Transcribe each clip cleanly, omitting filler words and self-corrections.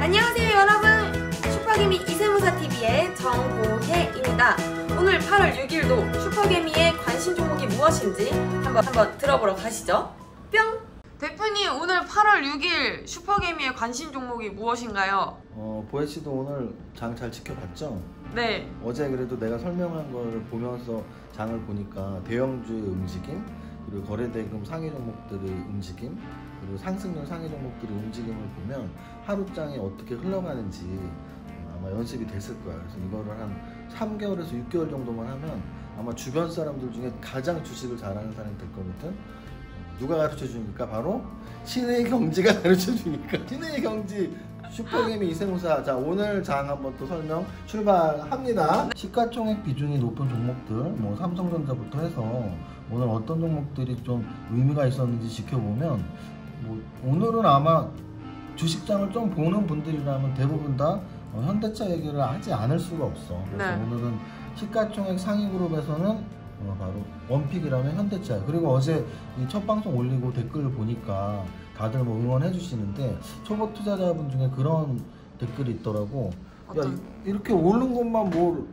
안녕하세요 여러분, 슈퍼개미 이세무사TV의 정보혜입니다. 오늘 8월 6일도 슈퍼개미의 관심 종목이 무엇인지 한번 들어보러 가시죠. 뿅! 대표님, 오늘 8월 6일 슈퍼개미의 관심 종목이 무엇인가요? 보혜씨도 오늘 장 잘 지켜봤죠? 네. 어제 그래도 내가 설명한 걸 보면서 장을 보니까 대형주의 움직임, 그리고 거래대금 상위 종목들의 움직임, 그리고 상승률 상위 종목들의 움직임을 보면 하루장이 어떻게 흘러가는지 아마 연습이 됐을 거야. 그래서 이거를 한 3개월에서 6개월 정도만 하면 아마 주변 사람들 중에 가장 주식을 잘하는 사람이 될 거거든. 누가 가르쳐 주니까? 바로 신의 경지가 가르쳐 주니까. 신의 경지 슈퍼개미 이세무사. 자, 오늘 장 한번 또 설명 출발합니다. 시가총액 비중이 높은 종목들, 뭐 삼성전자부터 해서 오늘 어떤 종목들이 좀 의미가 있었는지 지켜보면, 뭐 오늘은 아마 주식장을 좀 보는 분들이라면 대부분 다 현대차 얘기를 하지 않을 수가 없어. 그래서 네. 오늘은 시가총액 상위 그룹에서는 바로 원픽이라면 현대차. 그리고 어제 이 첫 방송 올리고 댓글을 보니까 다들 뭐 응원해 주시는데 초보 투자자분 중에 그런 댓글이 있더라고. 야, 이렇게 오른 것만 뭘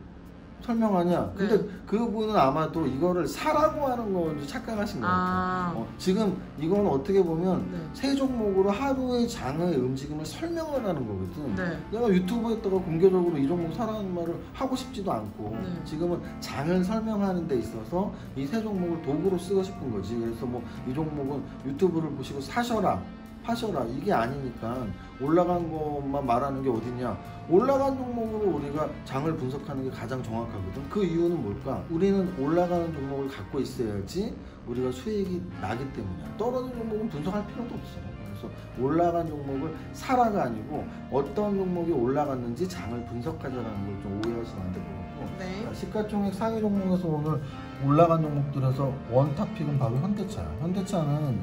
설명하냐. 근데 네. 그분은 아마도 이거를 사라고 하는 건지 착각하신 것 같아요. 지금 이건 어떻게 보면 네. 세 종목으로 하루의 장의 움직임을 설명을 하는 거거든. 네. 내가 유튜브에다가 공개적으로 이 종목 사라는 말을 하고 싶지도 않고 네. 지금은 장을 설명하는 데 있어서 이 세 종목을 도구로 쓰고 싶은 거지. 그래서 뭐 이 종목은 유튜브를 보시고 사셔라 파셔라 이게 아니니까 올라간 것만 말하는 게 어딨냐. 올라간 종목으로 우리가 장을 분석하는 게 가장 정확하거든. 그 이유는 뭘까? 우리는 올라가는 종목을 갖고 있어야지 우리가 수익이 나기 때문이야. 떨어진 종목은 분석할 필요도 없어. 그래서 올라간 종목을 사라가 아니고 어떤 종목이 올라갔는지 장을 분석하자라는 걸 좀 오해하시면 안 될 것 같고 네. 시가총액 상위 종목에서 오늘 올라간 종목들에서 원탑픽은 바로 현대차야. 현대차는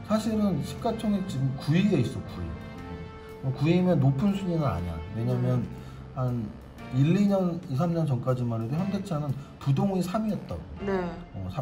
사실은 시가총액 지금 9위에 있어. 9위. 9위면 높은 순위는 아니야. 왜냐면 한 1, 2년, 2, 3년 전까지만 해도 현대차는 부동의 3위였다고. 네.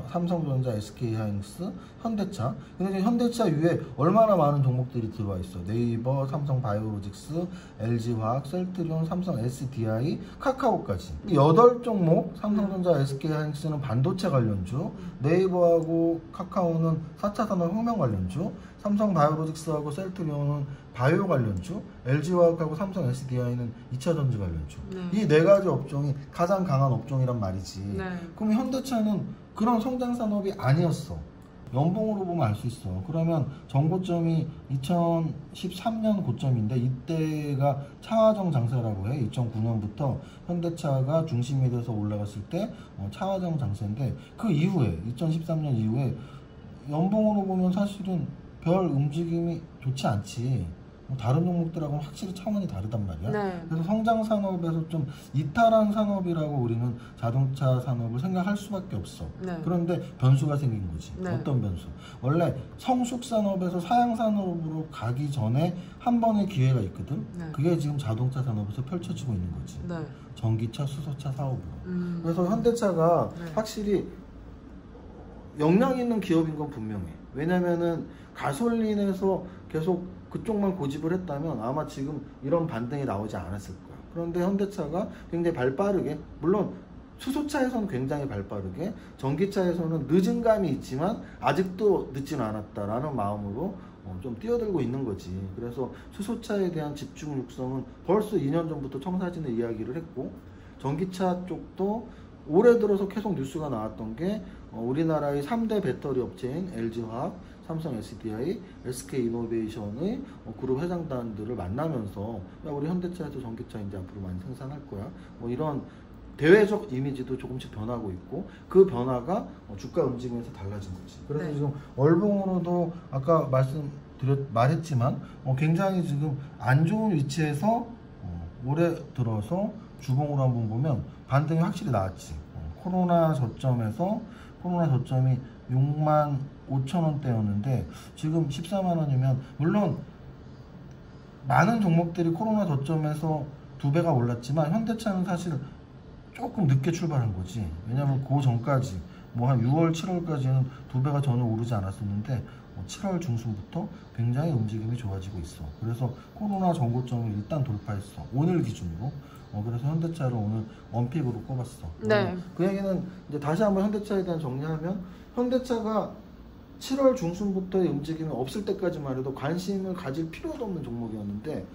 삼성전자, SK하이닉스, 현대차. 근데 현대차 위에 얼마나 많은 종목들이 들어와 있어. 네이버, 삼성바이오로직스, LG화학, 셀트리온, 삼성 SDI, 카카오까지. 8종목, 삼성전자, SK하이닉스는 반도체 관련주, 네이버하고 카카오는 4차 산업혁명 관련주, 삼성바이오로직스하고 셀트리온은 바이오 관련주, LG화학하고 삼성 SDI는 2차 전지 관련주. 이 네 가지 업종이 가장 강한 업종이란 말이지. 네. 그럼 현대차는 그런 성장 산업이 아니었어. 연봉으로 보면 알 수 있어. 그러면 전고점이 2013년 고점인데 이때가 차화정 장세라고 해. 2009년부터 현대차가 중심이 돼서 올라갔을 때 차화정 장세인데 그 이후에 2013년 이후에 연봉으로 보면 사실은 별 움직임이 좋지 않지. 다른 종목들하고는 확실히 차원이 다르단 말이야. 네. 그래서 성장 산업에서 좀 이탈한 산업이라고 우리는 자동차 산업을 생각할 수밖에 없어. 네. 그런데 변수가 생긴 거지. 네. 어떤 변수? 원래 성숙 산업에서 사양 산업으로 가기 전에 한 번의 기회가 있거든. 네. 그게 지금 자동차 산업에서 펼쳐지고 있는 거지. 네. 전기차, 수소차 사업으로. 그래서 현대차가 네. 확실히 역량 있는 기업인 건 분명해. 왜냐면은 가솔린에서 계속 그쪽만 고집을 했다면 아마 지금 이런 반등이 나오지 않았을 거야. 그런데 현대차가 굉장히 발빠르게, 물론 수소차에서는 굉장히 발빠르게, 전기차에서는 늦은 감이 있지만 아직도 늦진 않았다라는 마음으로 좀 뛰어들고 있는 거지. 그래서 수소차에 대한 집중 육성은 벌써 2년 전부터 청사진의 이야기를 했고, 전기차 쪽도 올해 들어서 계속 뉴스가 나왔던 게 우리나라의 3대 배터리 업체인 LG화학, 삼성 SDI, SK이노베이션의 그룹 회장단들을 만나면서 야, 우리 현대차에서 전기차 이제 앞으로 많이 생산할 거야. 뭐 이런 대외적 이미지도 조금씩 변하고 있고 그 변화가 주가 움직임에서 달라진 거지. 그래서 네. 지금 월봉으로도 아까 말했지만 굉장히 지금 안 좋은 위치에서 올해 들어서 주봉으로 한번 보면 반등이 확실히 나왔지. 코로나 저점이 65,000원대였는데 지금 140,000원이면 물론 많은 종목들이 코로나 저점에서 2배가 올랐지만 현대차는 사실 조금 늦게 출발한 거지. 왜냐면 그 전까지 뭐 한 6월, 7월까지는 2배가 전혀 오르지 않았었는데 7월 중순부터 굉장히 움직임이 좋아지고 있어. 그래서 코로나 전고점을 일단 돌파했어. 오늘 기준으로. 그래서 현대차를 오늘 원픽으로 꼽았어. 네. 그 얘기는 이제 다시 한번 현대차에 대한 정리하면, 현대차가 7월 중순부터의 움직임이 없을 때까지만 해도 관심을 가질 필요도 없는 종목이었는데,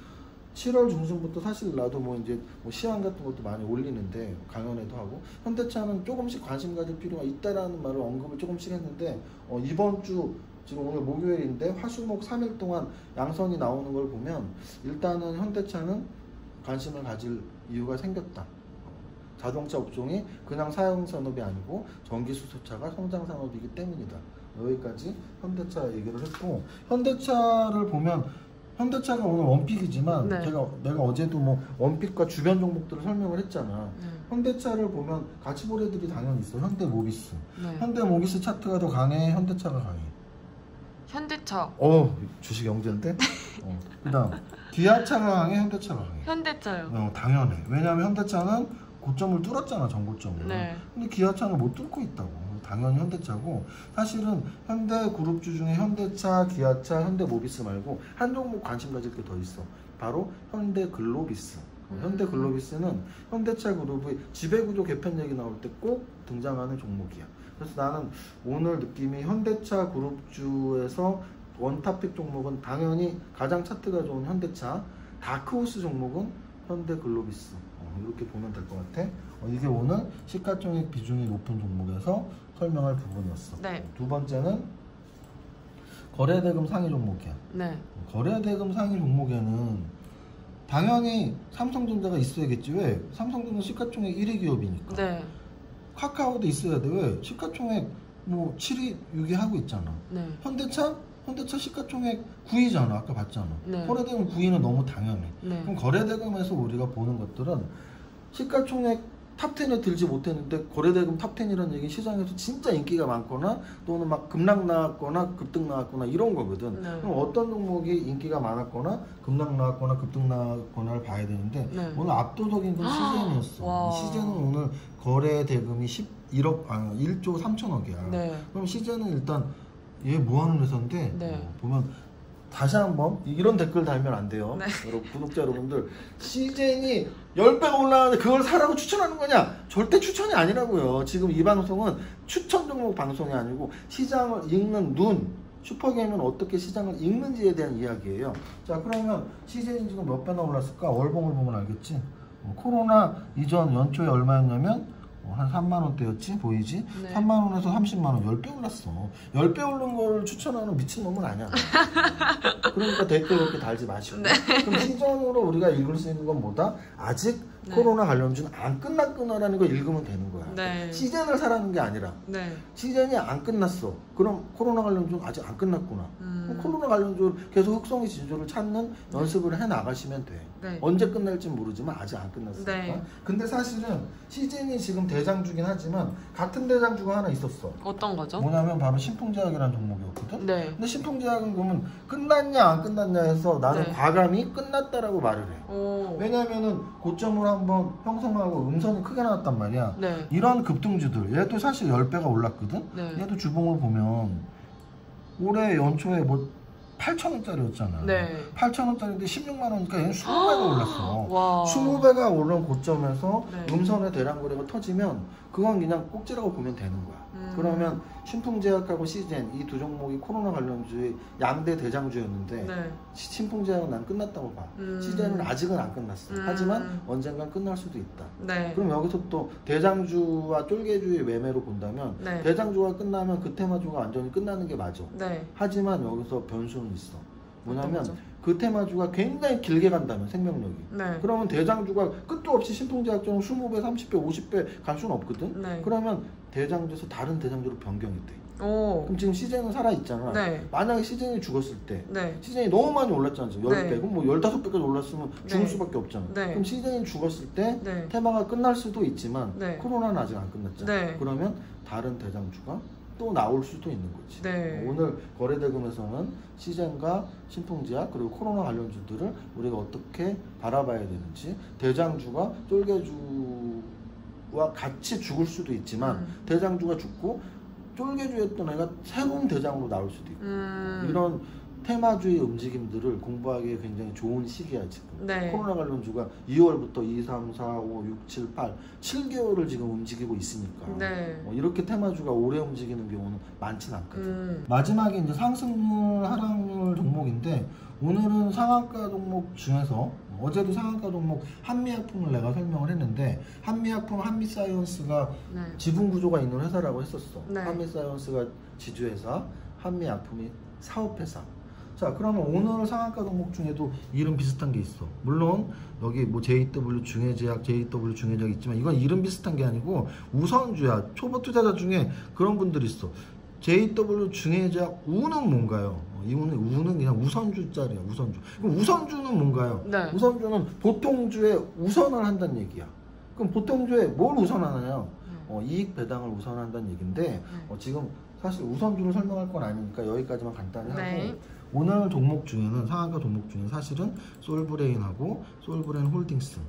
7월 중순부터 사실 나도 이제 시황 같은 것도 많이 올리는데 강연회도 하고, 현대차는 조금씩 관심 가질 필요가 있다라는 말을 언급을 조금씩 했는데, 이번 주 지금 오늘 목요일인데 화수목 3일 동안 양선이 나오는 걸 보면 일단은 현대차는 관심을 가질 이유가 생겼다. 자동차 업종이 그냥 사용 산업이 아니고 전기 수소차가 성장 산업이기 때문이다. 여기까지 현대차 얘기를 했고, 현대차를 보면 현대차가 오늘 원픽이지만 네. 내가 어제도 원픽과 주변 종목들을 설명을 했잖아. 현대차를 보면 같이 볼 애들이 당연히 있어. 현대모비스. 네. 현대모비스 차트가 더 강해, 현대차가 강해. 현대차. 주식 영재인데? 그다음 기아차가 강해, 현대차가 강해. 현대차요. 당연해. 왜냐하면 현대차는 고점을 뚫었잖아, 전고점을. 네. 근데 기아차는 못 뚫고 있다고. 당연히 현대차고, 사실은 현대그룹주 중에 현대차, 기아차, 현대모비스 말고 한 종목 관심 가질 게 더 있어. 바로 현대글로비스. 현대글로비스는 현대차 그룹의 지배구조 개편 얘기 나올 때 꼭 등장하는 종목이야. 그래서 나는 오늘 느낌이 현대차 그룹주에서 원탑픽 종목은 당연히 가장 차트가 좋은 현대차, 다크호스 종목은 현대글로비스. 이렇게 보면 될 것 같아. 이게 오늘 시가총액 비중이 높은 종목에서 설명할 부분이었어. 네. 두 번째는 거래대금 상위 종목이야. 네. 거래대금 상위 종목에는 당연히 삼성전자가 있어야겠지. 왜? 삼성전자 시가총액 1위 기업이니까. 네. 카카오도 있어야 돼. 왜? 시가총액 7위, 6위 하고 있잖아. 네. 현대차 시가총액 9위잖아. 아까 봤잖아. 네. 거래대금 9위는 너무 당연해. 네. 그럼 거래대금에서 우리가 보는 것들은 시가총액 탑10에 들지 못했는데 거래대금 탑10이라는 얘기는 시장에서 진짜 인기가 많거나 또는 막 급락 나왔거나 급등 나왔거나 이런 거거든. 네. 그럼 어떤 종목이 인기가 많았거나 급락 나왔거나 급등 나왔거나를 봐야 되는데, 네. 오늘 압도적인 건 시젠이었어. 와. 시젠은 오늘 거래대금이 1조 3천억이야. 네. 그럼 시젠은 일단 얘 뭐하는 회사인데, 네. 보면 다시 한번 이런 댓글 달면 안 돼요. 네. 여러분, 구독자 여러분들, 시젠이 10배가 올라가는데 그걸 사라고 추천하는 거냐? 절대 추천이 아니라고요. 지금 이 방송은 추천 종목 방송이 아니고 시장을 읽는 눈, 슈퍼게임은 어떻게 시장을 읽는지에 대한 이야기예요. 자, 그러면 시젠이 지금 몇 배나 올랐을까? 월봉을 보면 알겠지? 코로나 이전 연초에 얼마였냐면 한 3만원대였지? 보이지? 네. 3만원에서 30만원, 10배 올랐어. 10배 오른 걸 추천하는 미친놈은 아니야. 그러니까 댓글 그렇게 달지 마시고. 네. 그럼 시전으로 우리가 읽을 수 있는 건 뭐다? 아직 네. 코로나 관련주는 안 끝났구나라는 걸 읽으면 되는 거야. 네. 시즌을 사라는 게 아니라 네. 시즌이 안 끝났어. 그럼 코로나 관련주는 아직 안 끝났구나. 그럼 코로나 관련주 계속 흑성의 진조를 찾는 연습을 해 나가시면 돼. 네. 언제 끝날지 모르지만 아직 안 끝났으니까. 네. 근데 사실은 시즌이 지금 대장주긴 하지만 같은 대장주가 하나 있었어. 어떤 거죠? 뭐냐면 바로 신풍제약이라는 종목이었거든. 네. 근데 신풍제약은 그러면 끝났냐 안 끝났냐 해서 나는 네. 과감히 끝났다라고 말을 해. 오. 왜냐면은 고점을 한번 형성하고 음선이 크게 나왔단 말이야. 네. 이런 급등주들, 얘도 사실 10배가 올랐거든. 네. 얘도 주봉을 보면 올해 연초에 8,000원짜리였잖아. 네. 8,000원짜리인데 16만 원이니까 얘는 20배가 올랐어. 와. 20배가 오른 고점에서 네. 음선의 대량 거래가 터지면 그건 그냥 꼭지라고 보면 되는 거야. 그러면 신풍제약하고 시젠 이 두 종목이 코로나 관련주의 양대 대장주였는데, 네. 신풍제약은 난 끝났다고 봐. 시젠은 아직은 안 끝났어. 하지만 언젠간 끝날 수도 있다. 네. 그럼 여기서 또 대장주와 쫄개주의 매매로 본다면 네. 대장주가 끝나면 그 테마주가 완전히 끝나는 게 맞아. 네. 하지만 여기서 변수는 있어. 뭐냐면 어떤 거죠? 그 테마주가 굉장히 길게 간다면 생명력이. 네. 그러면 대장주가 끝도 없이 신풍제약처럼 20배, 30배, 50배 갈 수는 없거든. 네. 그러면 대장주에서 다른 대장주로 변경이 돼. 오. 그럼 지금 시즌은 살아있잖아. 네. 만약에 시즌이 죽었을 때 네. 시즌이 너무 많이 올랐잖아. 10배. 네. 그럼 15배까지 올랐으면 죽을 네. 수밖에 없잖아. 네. 그럼 시즌이 죽었을 때 네. 테마가 끝날 수도 있지만 네. 코로나는 아직 안 끝났잖아. 네. 그러면 다른 대장주가 또 나올 수도 있는 거지. 네. 오늘 거래대금에서는 시젠과 신풍제약 그리고 코로나 관련주들을 우리가 어떻게 바라봐야 되는지, 대장주가 쫄개주와 같이 죽을 수도 있지만 대장주가 죽고 쫄개주였던 애가 새로운 대장으로 나올 수도 있고 이런 테마주의 움직임들을 공부하기에 굉장히 좋은 시기야 지금. 네. 코로나 관련주가 2월부터 2, 3, 4, 5, 6, 7, 8 7개월을 지금 움직이고 있으니까 네. 이렇게 테마주가 오래 움직이는 경우는 많진 않거든. 마지막에 이제 상승률 하락률 종목인데 오늘은 상한가 종목 중에서 어제도 상한가 종목 한미약품을 내가 설명을 했는데 한미약품 한미사이언스가 네. 지분구조가 있는 회사라고 했었어. 네. 한미사이언스가 지주회사, 한미약품이 사업회사. 자, 그러면 오늘 상한가 종목 중에도 이름 비슷한 게 있어. 물론 여기 뭐 JW 중해제약, JW 중해제약 있지만 이건 이름 비슷한 게 아니고 우선주야. 초보 투자자 중에 그런 분들이 있어. JW 중해제약 우는 뭔가요? 이 우는 그냥 우선주짜리야. 우선주. 그럼 우선주는 뭔가요? 네. 우선주는 보통주에 우선을 한다는 얘기야. 그럼 보통주에 뭘 우선하나요? 이익 배당을 우선한다는 얘기인데 지금 사실 우선주를 설명할 건 아니니까 여기까지만 간단히 하고 네. 오늘 종목 중에는 상한가 종목 중에 사실은 솔브레인하고 솔브레인 홀딩스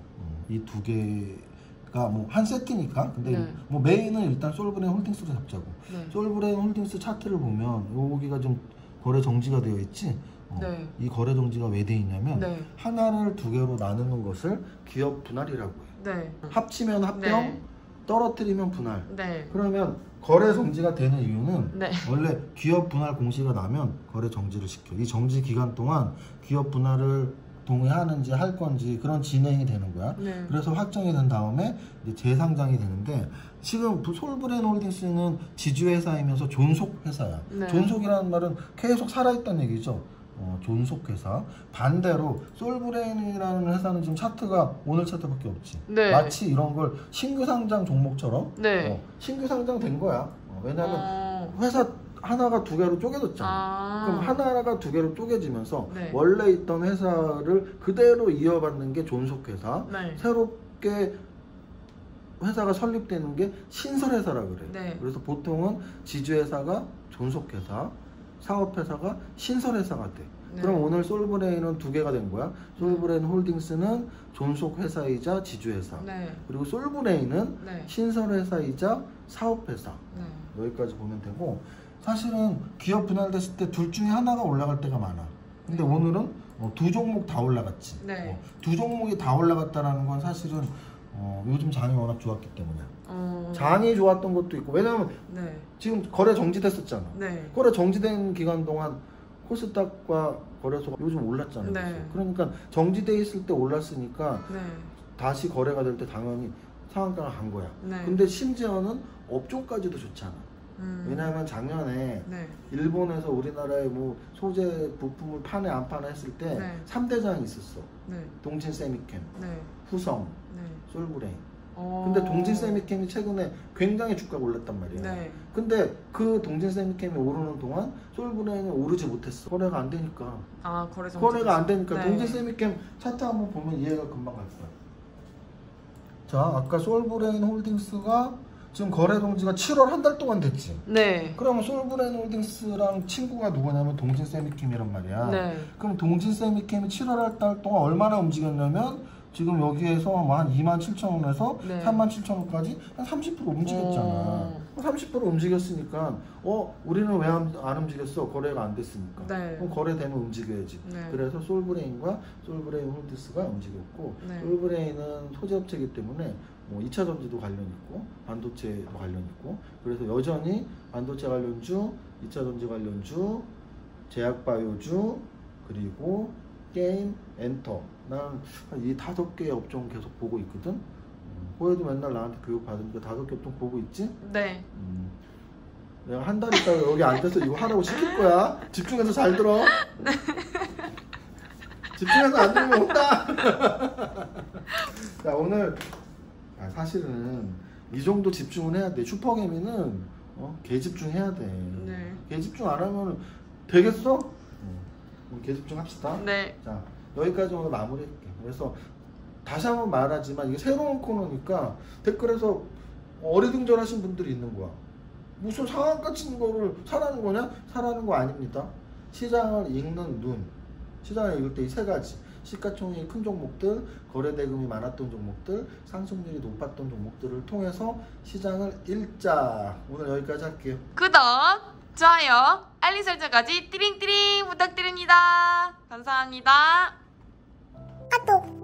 이 두 개가 뭐 한 세트니까 근데 네. 뭐 메인은 일단 솔브레인 홀딩스로 잡자고. 네. 솔브레인 홀딩스 차트를 보면 여기가 좀 거래 정지가 되어 있지. 네. 이 거래 정지가 왜 되어 있냐면 네. 하나를 두 개로 나누는 것을 기업 분할이라고 해요. 네. 합치면 합병, 네. 떨어뜨리면 분할. 네. 그러면 거래 정지가 되는 이유는 네. 원래 기업 분할 공시가 나면 거래 정지를 시켜. 이 정지 기간 동안 기업 분할을 동의하는지 할 건지 그런 진행이 되는 거야. 네. 그래서 확정이 된 다음에 이제 재상장이 되는데 지금 솔브레인 홀딩스는 지주회사이면서 존속회사야. 네. 존속이라는 말은 계속 살아있다는 얘기죠. 존속회사. 반대로 솔브레인이라는 회사는 지금 차트가 오늘 차트밖에 없지. 네. 마치 이런 걸 신규 상장 종목처럼 네. 신규 상장 된 거야. 왜냐하면 회사 하나가 두 개로 쪼개졌잖아. 그럼 하나가 두 개로 쪼개지면서 네. 원래 있던 회사를 그대로 이어받는 게 존속회사. 네. 새롭게 회사가 설립되는 게 신설회사라 그래. 네. 그래서 보통은 지주회사가 존속회사, 사업회사가 신설회사가 돼. 네. 그럼 오늘 솔브레인은 두 개가 된 거야. 솔브레인 홀딩스는 존속회사이자 지주회사. 네. 그리고 솔브레인은 네. 신설회사이자 사업회사. 네. 여기까지 보면 되고 사실은 기업 분할됐을 때 둘 중에 하나가 올라갈 때가 많아. 근데 오늘은 두 종목 다 올라갔지. 네. 두 종목이 다 올라갔다라는 건 사실은 요즘 장이 워낙 좋았기 때문에. 장이 좋았던 것도 있고 왜냐면 네. 지금 거래 정지됐었잖아. 네. 거래 정지된 기간 동안 코스닥과 거래소가 요즘 올랐잖아요. 네. 그러니까 정지돼 있을 때 올랐으니까 네. 다시 거래가 될 때 당연히 상한가가 간 거야. 네. 근데 심지어는 업종까지도 좋잖아. 왜냐하면 작년에 네. 일본에서 우리나라에 뭐 소재 부품을 파네 안 파네 했을 때 네. 3대장이 있었어. 네. 동진 세미캠, 네. 후성, 네. 솔브레인. 근데 동진 세미캠이 최근에 굉장히 주가가 올랐단 말이야. 네. 근데 그 동진 세미캠이 오르는 동안 솔브레인은 오르지 못했어. 거래가 안 되니까. 거래가 안 되니까 네. 동진 세미캠 차트 한번 보면 이해가 금방 갈 거야. 자, 아까 솔브레인 홀딩스가 지금 거래 동지가 7월 한 달 동안 됐지. 네. 그러면 솔브레인 홀딩스랑 친구가 누구냐면 동진 세미캠이란 말이야. 네. 그럼 동진 세미캠이 7월 한 달 동안 얼마나 움직였냐면 지금 여기에서 한 27,000원에서 네. 37,000원까지 한 30% 움직였잖아. 30% 움직였으니까 우리는 왜 안 움직였어? 거래가 안 됐으니까. 네. 그럼 거래되면 움직여야지. 네. 그래서 솔브레인과 솔브레인 홀딩스가 움직였고 네. 솔브레인은 소재업체이기 때문에 뭐 2차 전지도 관련 있고 반도체도 관련 있고 그래서 여전히 반도체 관련주, 2차 전지 관련주, 제약바이오주 그리고 게임, 엔터 난 이 5개의 업종 계속 보고 있거든. 호혜도 맨날 나한테 교육 받으니까 5개 업종 보고 있지? 네. 내가 한 달 있다가 여기 앉아서 이거 하라고 시킬 거야. 집중해서 잘 들어. 집중해서 안 들으면 혼나. 자, 오늘 사실은 이 정도 집중은 해야 돼. 슈퍼개미는 개 집중해야 돼. 네. 개 집중 안 하면 되겠어? 우리 개 집중합시다. 네. 자, 여기까지 오늘 마무리할게. 그래서 다시 한번 말하지만 이게 새로운 코너니까 댓글에서 어리둥절하신 분들이 있는 거야. 무슨 상한가 치는 거를 사라는 거냐? 사라는 거 아닙니다. 시장을 읽는 눈. 시장을 읽을 때 이 세 가지. 시가총액이 큰 종목들, 거래대금이 많았던 종목들, 상승률이 높았던 종목들을 통해서 시장을 읽자. 오늘 여기까지 할게요. 구독, 좋아요, 알림 설정까지 띠링띠링 부탁드립니다. 감사합니다. 아또